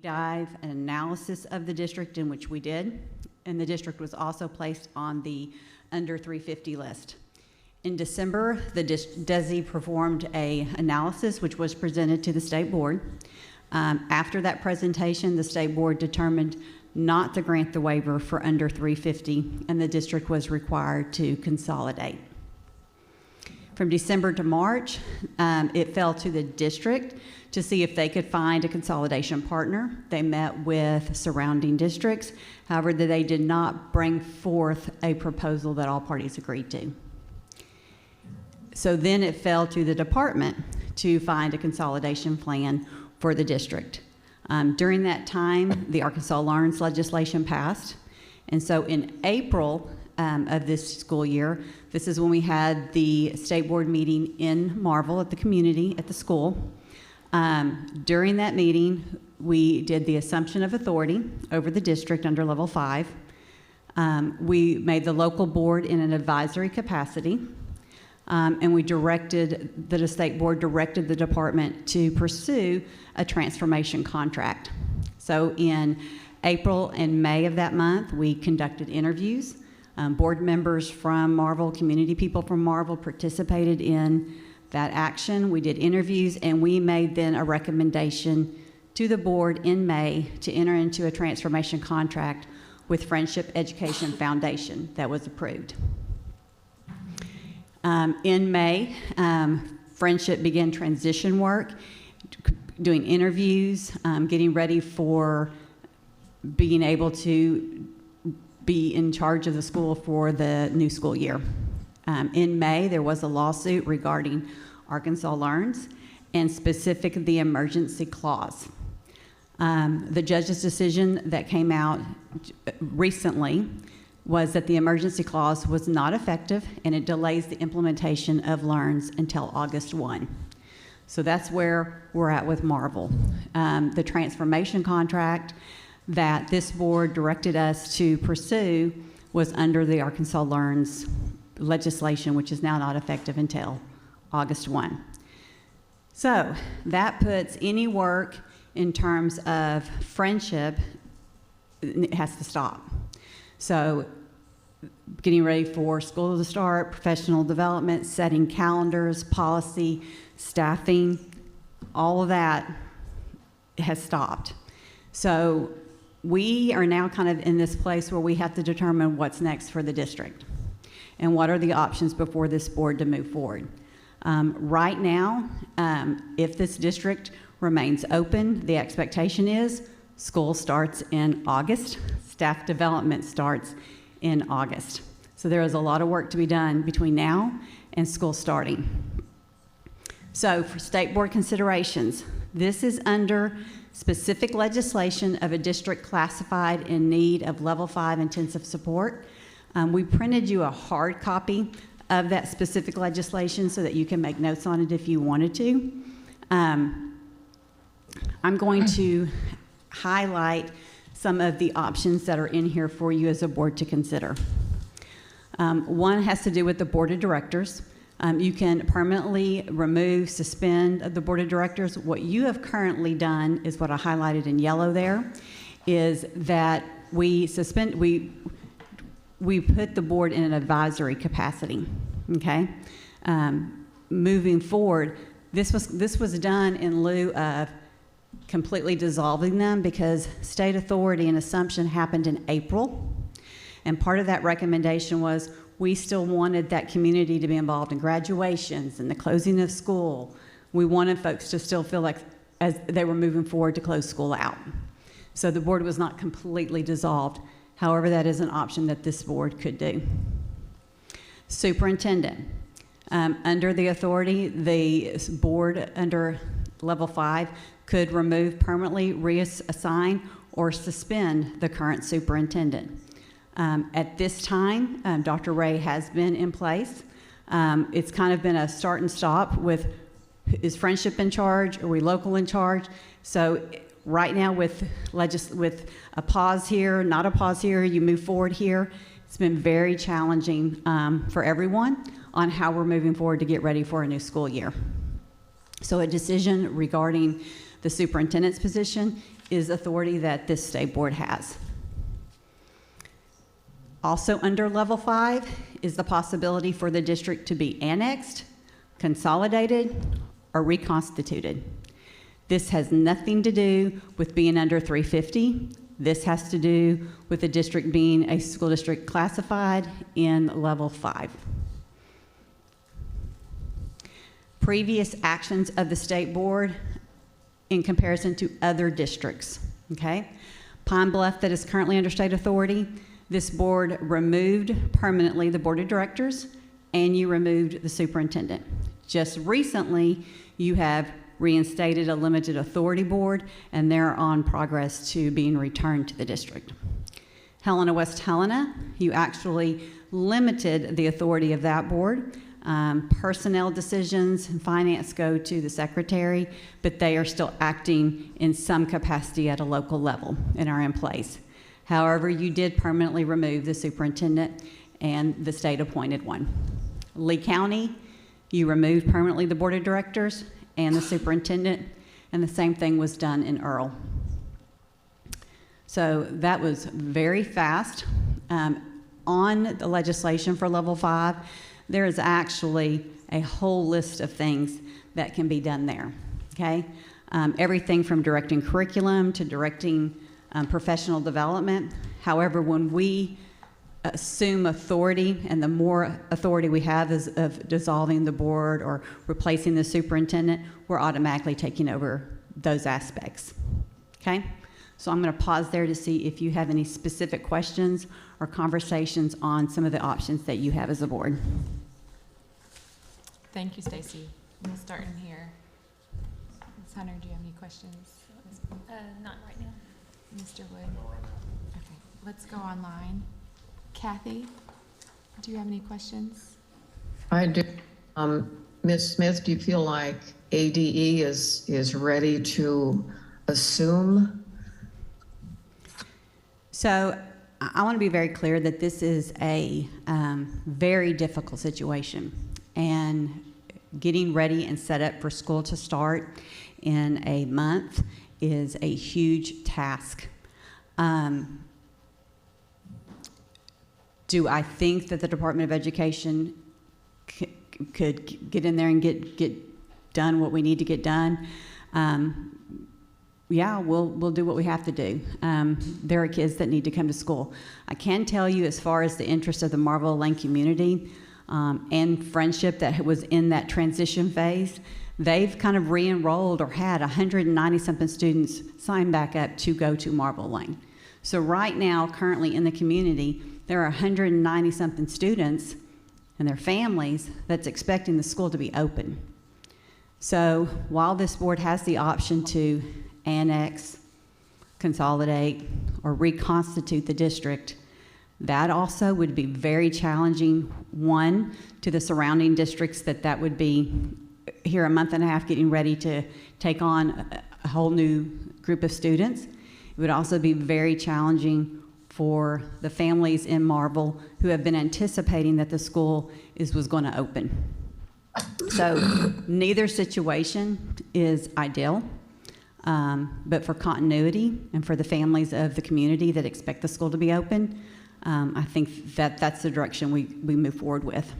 dive an analysis of the district, in which we did, and the district was also placed on the under 350 list. In December, the DESE performed an analysis which was presented to the state board. After that presentation, the state board determined not to grant the waiver for under 350, and the district was required to consolidate. From December to March, it fell to the district to see if they could find a consolidation partner. They met with surrounding districts. However, they did not bring forth a proposal that all parties agreed to. So then it fell to the department to find a consolidation plan for the district. During that time, the Arkansas Learns legislation passed. And so in April of this school year, this is when we had the state board meeting in Marvel at the community, at the school. During that meeting, we did the assumption of authority over the district under level 5. We made the local board in an advisory capacity, and we directed, the state board directed the department to pursue a transformation contract. So in April and May of that month, we conducted interviews. Board members from Marvel, community people from Marvel participated in that action. We did interviews, and we made then a recommendation to the board in May to enter into a transformation contract with Friendship Education Foundation that was approved. In May, Friendship began transition work, doing interviews, getting ready for being able to be in charge of the school for the new school year. In May, there was a lawsuit regarding Arkansas Learns, and specifically the emergency clause. The judge's decision that came out recently was that the emergency clause was not effective, and it delays the implementation of Learns until August 1. So that's where we're at with Marvel. The transformation contract that this board directed us to pursue was under the Arkansas Learns legislation, which is now not effective until August 1. So that puts any work in terms of Friendship, it has to stop. So getting ready for school to start, professional development, setting calendars, policy, staffing, all of that has stopped. So we are now kind of in this place where we have to determine what's next for the district and what are the options before this board to move forward. Right now, if this district remains open, the expectation is school starts in August, staff development starts in August. So there is a lot of work to be done between now and school starting. So for state board considerations, this is under specific legislation of a district classified in need of level 5 intensive support. We printed you a hard copy of that specific legislation so that you can make notes on it if you wanted to. I'm going to highlight some of the options that are in here for you as a board to consider. One has to do with the board of directors. You can permanently remove, suspend the board of directors. What you have currently done is what I highlighted in yellow there, is that we put the board in an advisory capacity, okay? Moving forward, this was done in lieu of completely dissolving them because state authority and assumption happened in April. And part of that recommendation was we still wanted that community to be involved in graduations and the closing of school. We wanted folks to still feel like as they were moving forward to close school out. So the board was not completely dissolved. However, that is an option that this board could do. Superintendent. Under the authority, the board under level 5 could remove, permanently reassign, or suspend the current superintendent. At this time, Dr. Ray has been in place. It's kind of been a start and stop with, is Friendship in charge? Are we local in charge? So right now with a pause here, not a pause here, you move forward here, it's been very challenging for everyone on how we're moving forward to get ready for a new school year. So a decision regarding the superintendent's position is authority that this state board has. Also under level 5 is the possibility for the district to be annexed, consolidated, or reconstituted. This has nothing to do with being under 350. This has to do with the district being a school district classified in level 5. Previous actions of the state board in comparison to other districts, okay? Pine Bluff, that is currently under state authority, this board removed permanently the board of directors, and you removed the superintendent. Just recently, you have reinstated a limited authority board, and they're on progress to being returned to the district. Helena West Helena, you actually limited the authority of that board. Personnel decisions and finance go to the secretary, but they are still acting in some capacity at a local level and are in place. However, you did permanently remove the superintendent and the state appointed one. Lee County, you removed permanently the board of directors and the superintendent, and the same thing was done in Earl. So that was very fast. On the legislation for level 5, there is actually a whole list of things that can be done there, okay? Everything from directing curriculum to directing professional development. However, when we assume authority, and the more authority we have is of dissolving the board or replacing the superintendent, we're automatically taking over those aspects, okay? So I'm going to pause there to see if you have any specific questions or conversations on some of the options that you have as a board. Thank you, Stacy. We'll start in here. Ms. Hunter, do you have any questions? Not right now. Mr. Wood? Okay, let's go online. Kathy, do you have any questions? I do. Ms. Smith, do you feel like ADE is ready to assume? So I want to be very clear that this is a very difficult situation, and getting ready and set up for school to start in a month is a huge task. Do I think that the Department of Education could get in there and get done what we need to get done? Yeah, we'll do what we have to do. There are kids that need to come to school. I can tell you, as far as the interest of the Marble Lane community and Friendship that was in that transition phase, they've kind of re-enrolled or had 190-something students sign back up to go to Marble Lane. So right now, currently in the community, there are 190-something students and their families that's expecting the school to be open. So while this board has the option to annex, consolidate, or reconstitute the district, that also would be very challenging, one, to the surrounding districts that would be here a month and a half getting ready to take on a whole new group of students. It would also be very challenging for the families in Marble who have been anticipating that the school was going to open. So neither situation is ideal, but for continuity and for the families of the community that expect the school to be open, I think that's the direction we move forward with.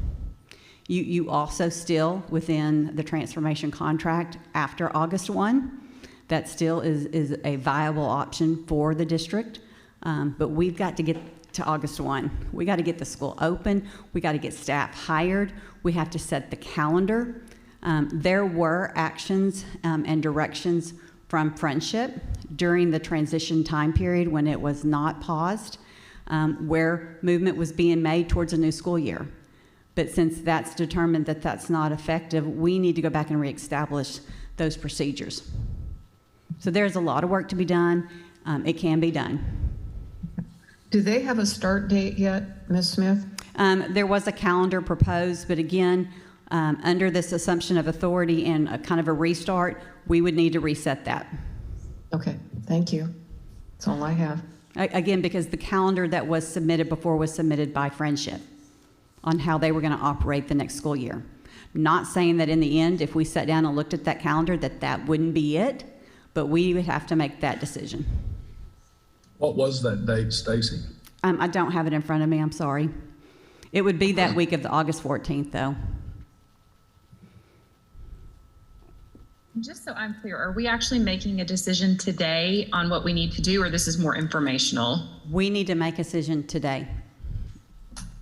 You also still, within the transformation contract after August 1, that still is a viable option for the district, but we've got to get to August 1. We got to get the school open. We got to get staff hired. We have to set the calendar. There were actions and directions from Friendship during the transition time period when it was not paused, where movement was being made towards a new school year. But since that's determined that that's not effective, we need to go back and reestablish those procedures. So there's a lot of work to be done. It can be done. Do they have a start date yet, Ms. Smith? There was a calendar proposed, but again, under this assumption of authority and a kind of a restart, we would need to reset that. Okay, thank you. That's all I have. Again, because the calendar that was submitted before was submitted by Friendship on how they were going to operate the next school year. Not saying that in the end, if we sat down and looked at that calendar, that wouldn't be it, but we would have to make that decision. What was that date, Stacy? I don't have it in front of me, I'm sorry. It would be that week of the August 14th, though. Just so I'm clear, are we actually making a decision today on what we need to do, or this is more informational? We need to make a decision today.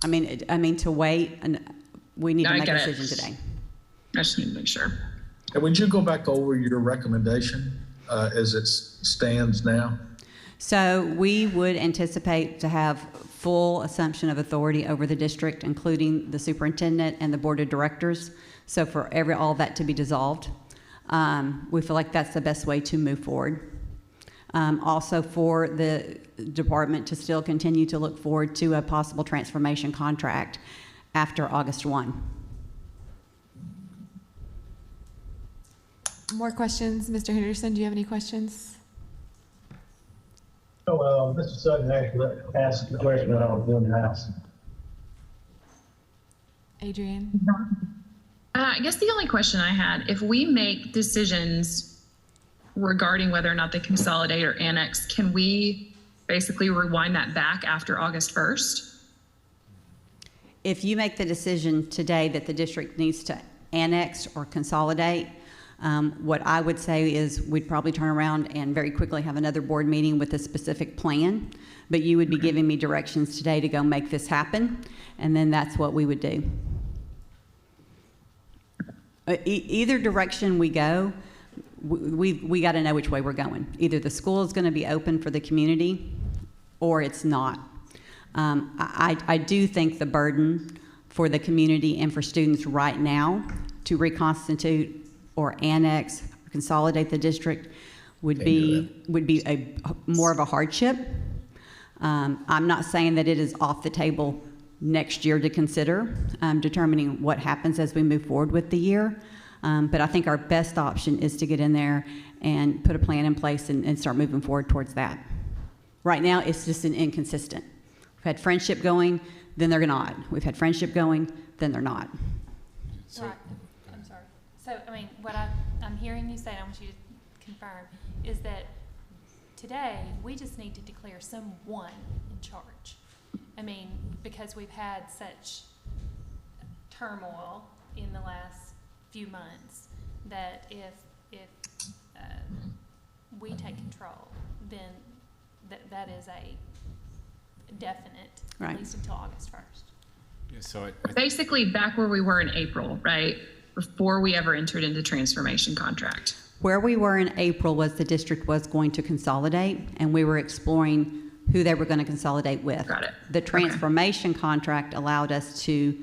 I mean to wait, and we need No, to I make a get it. decision today. I just need to make sure. And would you go back over your recommendation as it stands now? So we would anticipate to have full assumption of authority over the district, including the superintendent and the board of directors. So for all that to be dissolved, we feel like that's the best way to move forward. Also for the department to still continue to look forward to a possible transformation contract after August 1. More questions? Mr. Henderson, do you have any questions? So, Mr. Sutton actually asked the question that I was going to ask. Adrienne? I guess the only question I had, if we make decisions regarding whether or not they consolidate or annex, can we basically rewind that back after August 1st? If you make the decision today that the district needs to annex or consolidate, what I would say is we'd probably turn around and very quickly have another board meeting with a specific plan, but you would be giving me directions today to go make this happen, and then that's what we would do. Either direction we go, we got to know which way we're going. Either the school is going to be open for the community or it's not. I do think the burden for the community and for students right now to reconstitute or annex, or consolidate the district would be a more of a hardship. I'm not saying that it is off the table next year to consider determining what happens as we move forward with the year. But I think our best option is to get in there and put a plan in place and start moving forward towards that. Right now, it's just an inconsistent. We've had friendship going, then they're not. We've had friendship going, then they're not. Right, I'm sorry. So, I mean, what I'm hearing you say, and I want you to confirm, is that today, we just need to declare someone in charge. I mean, because we've had such turmoil in the last few months, that if we take control, then that is a definite, Right. at least until August 1st. Yeah, so Basically back where we were in April, right? Before we ever entered into transformation contract. Where we were in April was the district was going to consolidate, and we were exploring who they were going to consolidate with. Got it. The transformation contract allowed us to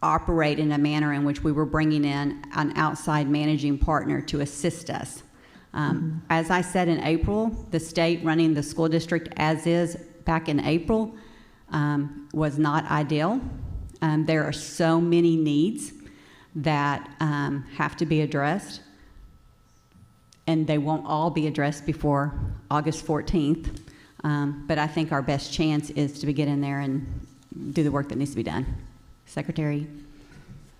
operate in a manner in which we were bringing in an outside managing partner to assist us. As I said in April, the state running the school district as is back in April was not ideal. There are so many needs that have to be addressed, and they won't all be addressed before August 14th. But I think our best chance is to get in there and do the work that needs to be done. Secretary?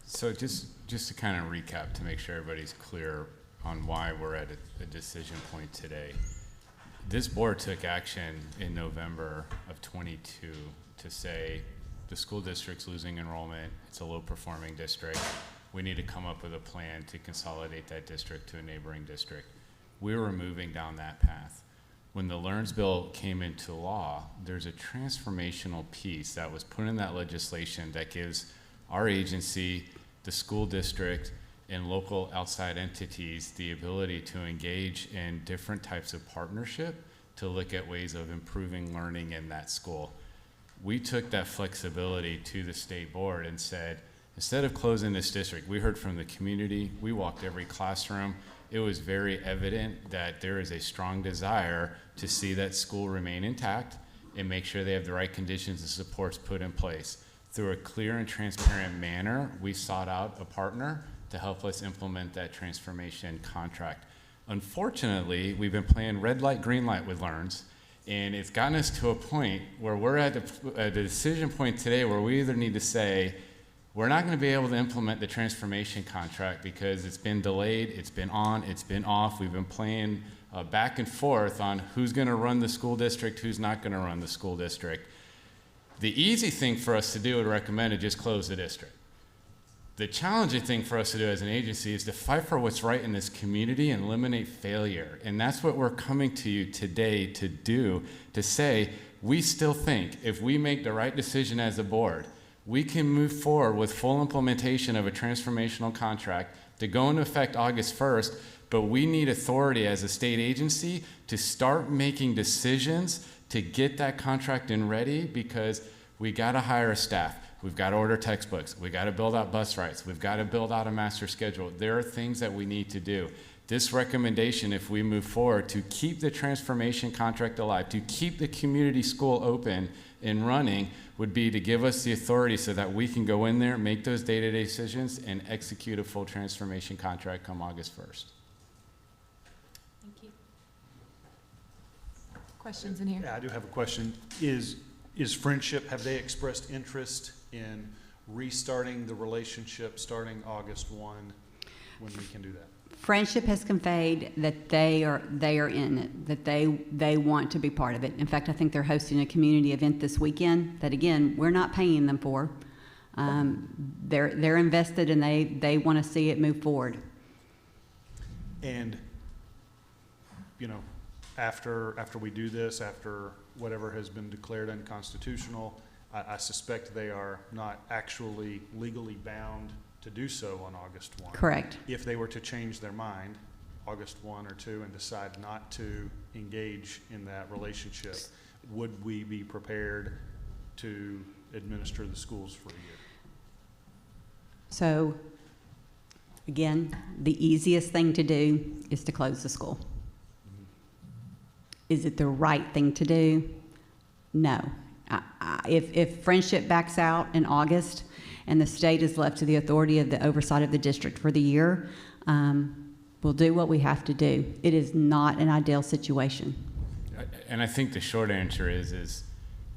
So just to kind of recap to make sure everybody's clear on why we're at a decision point today. This board took action in November of 22 to say the school district's losing enrollment, it's a low performing district. We need to come up with a plan to consolidate that district to a neighboring district. We were moving down that path. When the Learns Bill came into law, there's a transformational piece that was put in that legislation that gives our agency, the school district, and local outside entities the ability to engage in different types of partnership to look at ways of improving learning in that school. We took that flexibility to the state board and said, instead of closing this district, we heard from the community, we walked every classroom. It was very evident that there is a strong desire to see that school remain intact and make sure they have the right conditions and supports put in place. Through a clear and transparent manner, we sought out a partner to help us implement that transformation contract. Unfortunately, we've been playing red light, green light with Learns, and it's gotten us to a point where we're at the decision point today where we either need to say, we're not going to be able to implement the transformation contract because it's been delayed, it's been on, it's been off. We've been playing back and forth on who's going to run the school district, who's not going to run the school district. The easy thing for us to do would recommend is just close the district. The challenging thing for us to do as an agency is to fight for what's right in this community and eliminate failure. And that's what we're coming to you today to do, to say, we still think if we make the right decision as a board, we can move forward with full implementation of a transformational contract to go into effect August 1st, but we need authority as a state agency to start making decisions to get that contract in ready, because we got to hire a staff. We've got to order textbooks. We've got to build out bus routes. We've got to build out a master schedule. There are things that we need to do. This recommendation, if we move forward to keep the transformation contract alive, to keep the community school open and running, would be to give us the authority so that we can go in there, make those day-to-day decisions, and execute a full transformation contract come August 1st. Thank you. Questions in here? Yeah, I do have a question. Is Friendship, have they expressed interest in restarting the relationship starting August 1 when we can do that? Friendship has conveyed that they are in it, that they want to be part of it. In fact, I think they're hosting a community event this weekend that, again, we're not paying them for. They're invested, and they want to see it move forward. And, you know, after we do this, after whatever has been declared unconstitutional, I suspect they are not actually legally bound to do so on August 1. Correct. If they were to change their mind August 1 or 2 and decide not to engage in that relationship, would we be prepared to administer the schools for a year? So, again, the easiest thing to do is to close the school. Is it the right thing to do? No. If Friendship backs out in August and the state is left to the authority of the oversight of the district for the year, we'll do what we have to do. It is not an ideal situation. And I think the short answer is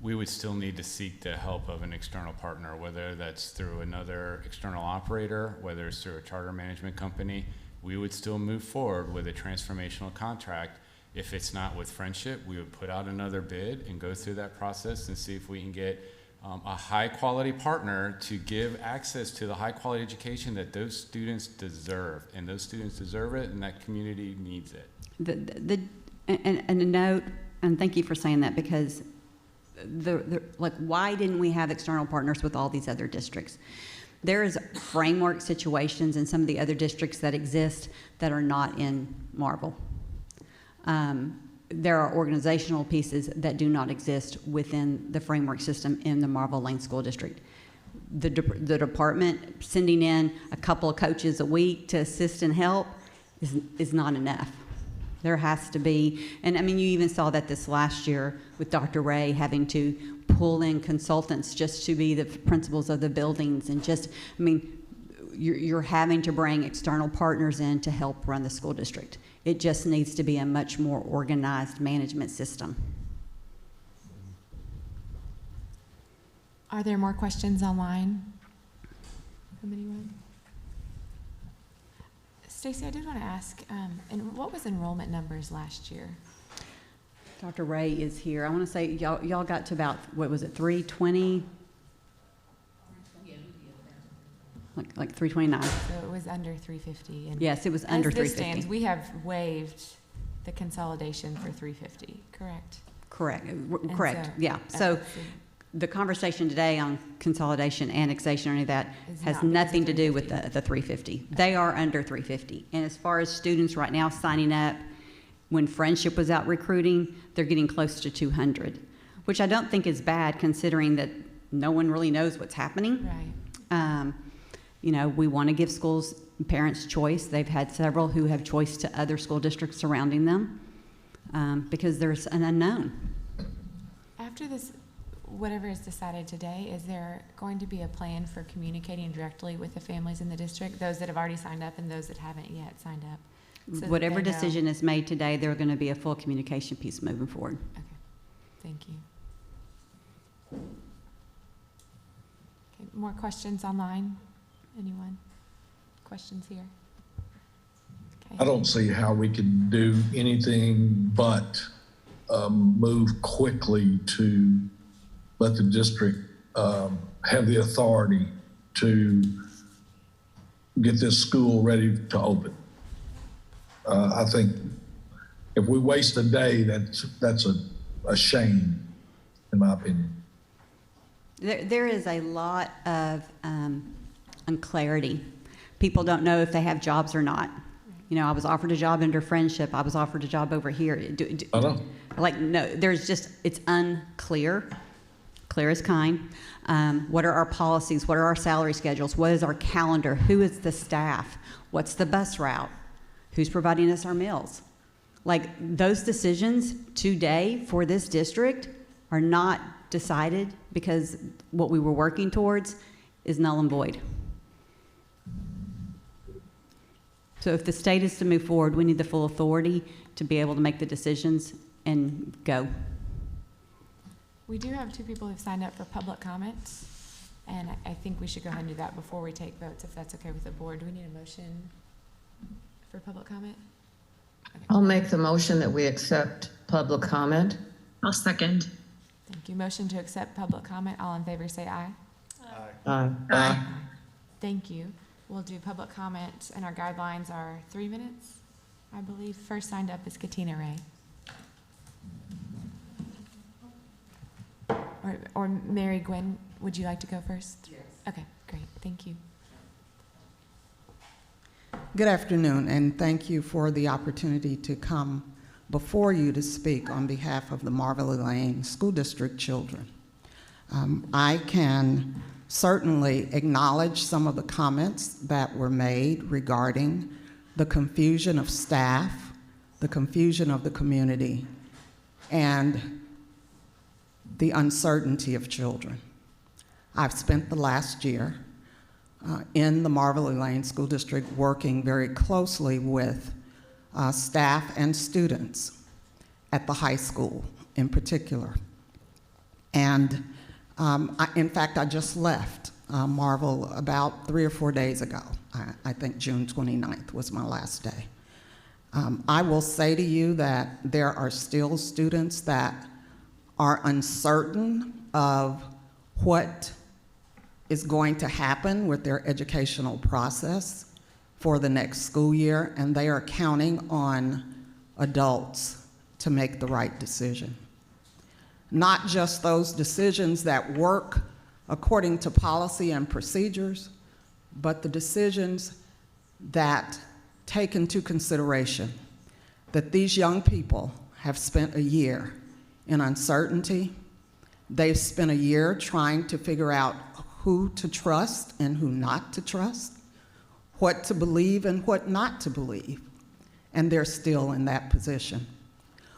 we would still need to seek the help of an external partner, whether that's through another external operator, whether it's through a charter management company. We would still move forward with a transformational contract. If it's not with Friendship, we would put out another bid and go through that process and see if we can get a high-quality partner to give access to the high-quality education that those students deserve. And those students deserve it, and that community needs it. And a note, and thank you for saying that, because like, why didn't we have external partners with all these other districts? There is framework situations in some of the other districts that exist that are not in Marble. There are organizational pieces that do not exist within the framework system in the Marble Lane School District. The department sending in a couple of coaches a week to assist and help is not enough. There has to be, and I mean, you even saw that this last year with Dr. Ray having to pull in consultants just to be the principals of the buildings, and just, I mean, you're having to bring external partners in to help run the school district. It just needs to be a much more organized management system. Are there more questions online from anyone? Stacy, I did want to ask, and what was enrollment numbers last year? Dr. Ray is here. I want to say y'all got to about, what was it, 320? Like 329. So it was under 350. And Yes, it was under as this 350. stands, we have waived the consolidation for 350, correct? Correct. And Correct. so- Yeah. So the conversation today on consolidation, annexation, or any of that Is has not because of nothing to do with 350. the 350. They are under 350. And as far as students right now signing up, when Friendship was out recruiting, they're getting close to 200, which I don't think is bad, considering that no one really knows what's happening. Right. You know, we want to give schools, parents choice. They've had several who have choice to other school districts surrounding them, because there's an unknown. After this, whatever is decided today, is there going to be a plan for communicating directly with the families in the district, those that have already signed up and those that haven't yet signed up? So that Whatever they know? decision is made today, there's going to be a full communication piece moving forward. Okay, thank you. Okay. more questions online? Anyone? Questions here? Okay. I don't see how we can do anything but move quickly to let the district have the authority to get this school ready to open. I think if we waste a day, that's a shame, in my opinion. There is a lot of unclarity. People don't know if they have jobs or not. You know, I was offered a job under Friendship. I was offered a job over here. I know. Like, no, there's just, it's unclear. Clear as kind. What are our policies? What are our salary schedules? What is our calendar? Who is the staff? What's the bus route? Who's providing us our meals? Like, those decisions today for this district are not decided because what we were working towards is null and void. So if the state is to move forward, we need the full authority to be able to make the decisions and go. We do have 2 people who've signed up for public comments, and I think we should go ahead and do that before we take votes, if that's okay with the board. Do we need a motion for public comment? Okay. I'll make the motion that we accept public comment. I'll second. Thank you. Motion to accept public comment. All in favor say aye. Aye. Thank you. We'll do public comment, and our guidelines are 3 minutes, I believe. First signed up is Katina Ray. Or Mary Gwen, would you like to go first? Yes. Okay, great. Thank you. Good afternoon, and thank you for the opportunity to come before you to speak on behalf of the Marvelly Lane School District children. I can certainly acknowledge some of the comments that were made regarding the confusion of staff, the confusion of the community, and the uncertainty of children. I've spent the last year in the Marvelly Lane School District working very closely with staff and students at the high school in particular. And in fact, I just left Marvel about 3 or 4 days ago. I think June 29th was my last day. I will say to you that there are still students that are uncertain of what is going to happen with their educational process for the next school year, and they are counting on adults to make the right decision. Not just those decisions that work according to policy and procedures, but the decisions that take into consideration that these young people have spent a year in uncertainty. They've spent a year trying to figure out who to trust and who not to trust, what to believe and what not to believe, and they're still in that position.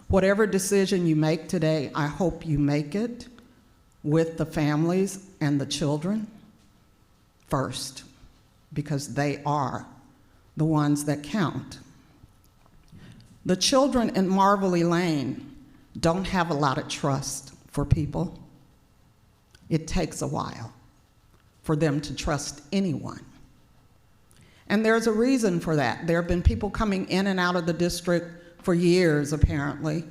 Whatever decision you make today, I hope you make it with the families and the children first, because they are the ones that count. The children in Marvelly Lane don't have a lot of trust for people. It takes a while for them to trust anyone. And there's a reason for that. There have been people coming in and out of the district for years, apparently,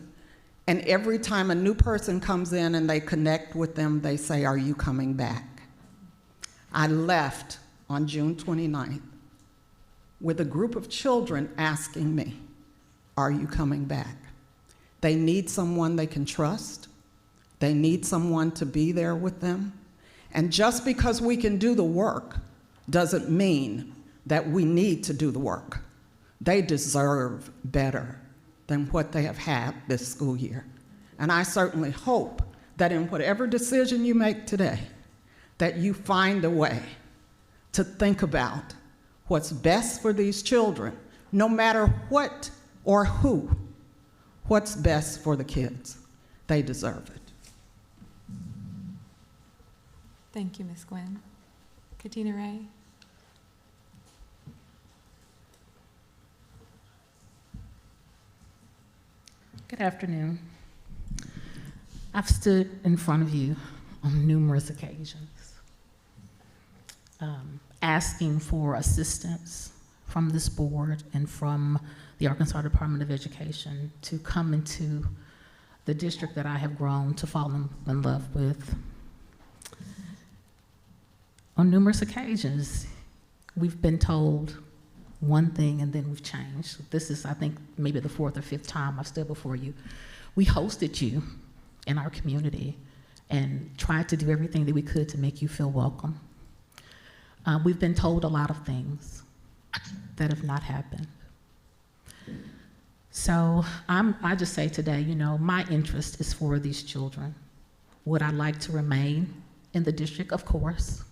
and every time a new person comes in and they connect with them, they say, "Are you coming back?" I left on June 29th with a group of children asking me, "Are you coming back?" They need someone they can trust. They need someone to be there with them. And just because we can do the work doesn't mean that we need to do the work. They deserve better than what they have had this school year. And I certainly hope that in whatever decision you make today, that you find a way to think about what's best for these children, no matter what or who. What's best for the kids? They deserve it. Thank you, Ms. Gwen. Katina Ray. Good afternoon. I've stood in front of you on numerous occasions. asking for assistance from this board and from the Arkansas Department of Education to come into the district that I have grown to fall in love with. On numerous occasions, we've been told one thing and then we've changed. This is, I think, maybe the 4th or 5th time I've stood before you. We hosted you in our community and tried to do everything that we could to make you feel welcome. We've been told a lot of things that have not happened. So I just say today, you know, my interest is for these children. Would I like to remain in the district? Of course.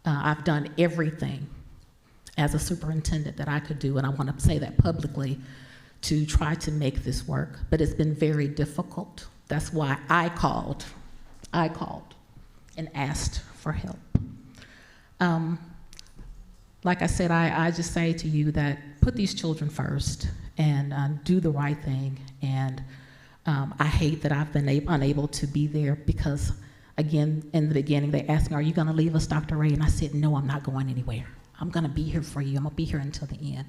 I've done everything as a superintendent that I could do, and I want to say that publicly, to try to make this work, but it's been very difficult. That's why I called and asked for help. Like I said, I just say to you that put these children first and do the right thing. And I hate that I've been unable to be there because, again, in the beginning, they asked me, are you gonna leave us, Dr. Ray? And I said, no, I'm not going anywhere. I'm gonna be here for you. I'm gonna be here until the end.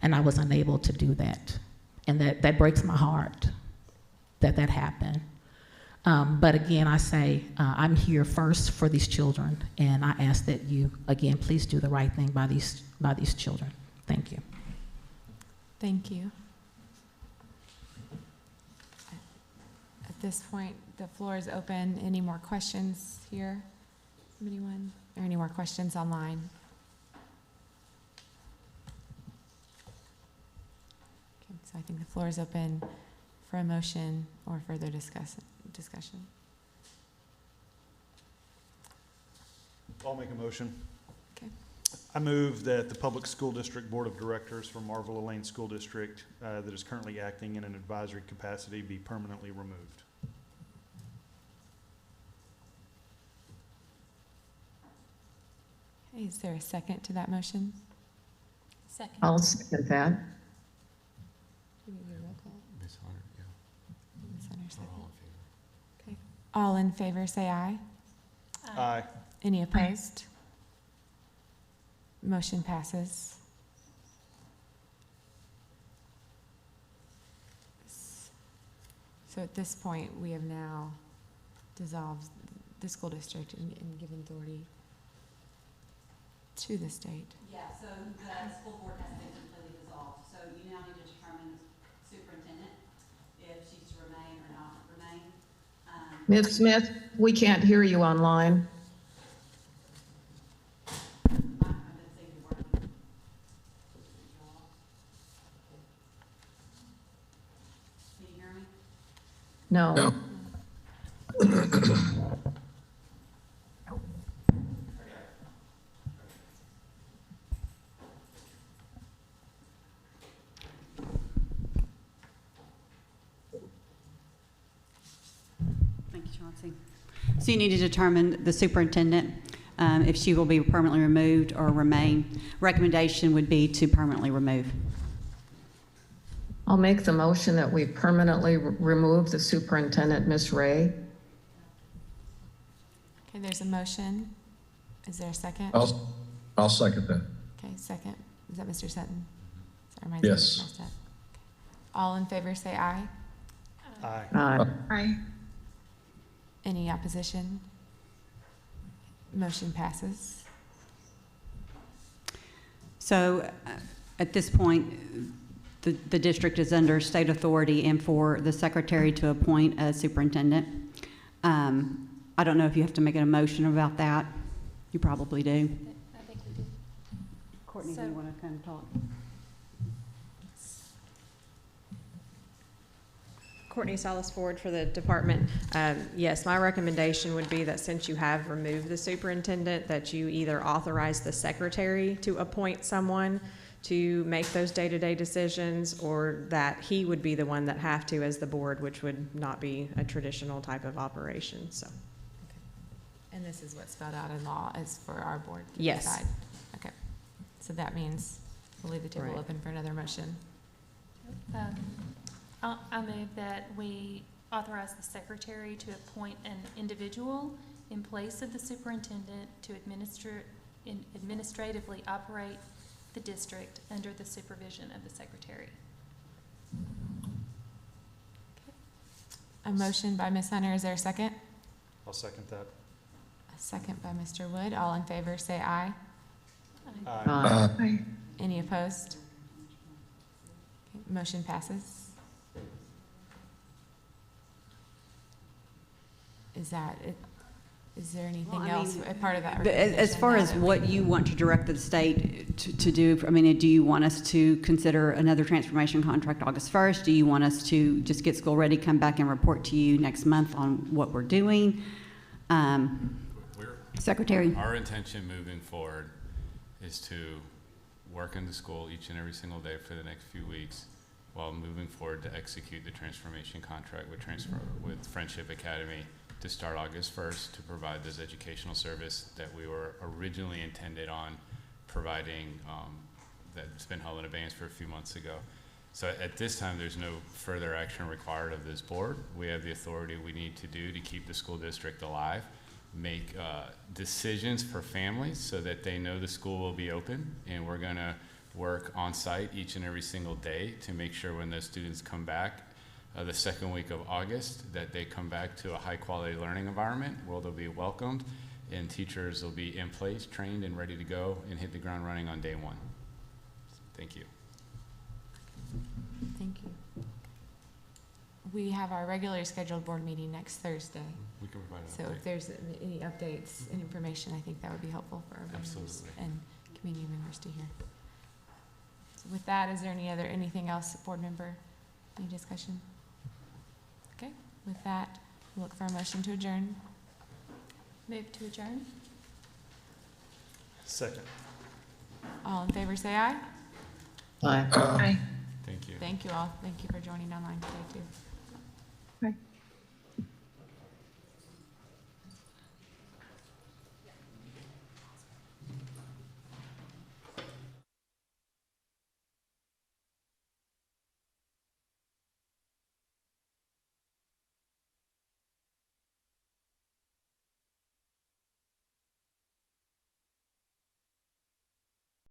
And I was unable to do that. And that breaks my heart that happened. But again, I say, I'm here first for these children, and I ask that you, again, please do the right thing by these children. Thank you. Thank you. At this point, the floor is open. Any more questions here from anyone? Or any more questions online? Okay, so I think the floor is open for a motion or further discussion. I'll make a motion. Okay. I move that the Public School District Board of Directors for Marvell Lane School District that is currently acting in an advisory capacity be permanently removed. Okay, is there a second to that motion? Second. I'll second that. Do we need a roll call? Ms. Hunter, yeah. Ms. Hunter, second. We're all in favor. Okay. All in favor, say aye. Aye. Any opposed? Motion passes. So at this point, we have now dissolved the school district and given authority to the state. Yeah, so the school board has been completely dissolved. So you now need to determine the superintendent, if she's to remain or not remain. Ms. Smith, we can't hear you online. Can you hear me? No. No. Thank you, Chauncey. So you need to determine the superintendent, if she will be permanently removed or remain. Recommendation would be to permanently remove. I'll make the motion that we permanently remove the superintendent, Ms. Ray. Okay, there's a motion. Is there a second? I'll second that. Okay, second. Is that Mr. Sutton? Sorry, my Yes. messed up. Okay. All in favor, say aye. Aye. Aye. Any opposition? Motion passes. So at this point, the district is under state authority and for the secretary to appoint a superintendent. I don't know if you have to make a motion about that. You probably do. I think we did. Courtney, do So- you want to come talk? Courtney Salas Ford for the department. Yes, my recommendation would be that since you have removed the superintendent, that you either authorize the secretary to appoint someone to make those day-to-day decisions, or that he would be the one that have to as the board, which would not be a traditional type of operation, so. And this is what's spelled out in law is for our board to Yes. decide. Okay. So that means we'll leave the table Right. open for another motion. I move that we authorize the secretary to appoint an individual in place of the superintendent to administer administratively operate the district under the supervision of the secretary. A motion by Ms. Hunter, is there a second? I'll second that. A second by Mr. Wood. All in favor, say aye. Aye. Any opposed? Okay, motion passes. Is that it? Is there anything Well, I else, mean, a part of that But as recommendation far now as that what we- you want to direct the state to do, I mean, do you want us to consider another transformation contract August 1st? Do you want us to just get school ready, come back and report to you next month on what we're doing? Secretary? Our intention moving forward is to work in the school each and every single day for the next few weeks while moving forward to execute the transformation contract with Friendship Academy to start August 1st to provide this educational service that we were originally intended on providing, that's been held in abeyance for a few months ago. So at this time, there's no further action required of this board. We have the authority we need to do to keep the school district alive, make decisions for families so that they know the school will be open, and we're gonna work on site each and every single day to make sure when those students come back the second week of August, that they come back to a high quality learning environment where they'll be welcomed and teachers will be in place, trained and ready to go and hit the ground running on day one. Thank you. Thank you. We have our regularly scheduled board meeting next Thursday. We can provide an So update. if there's any updates and information, I think that would be helpful for our members Absolutely. and community members to hear. So with that, is there anything else, board member? Any discussion? Okay, with that, look for a motion to adjourn. Move to adjourn? Second. All in favor, say aye. Aye. Aye. Thank you. Thank you all. Thank you for joining online today too.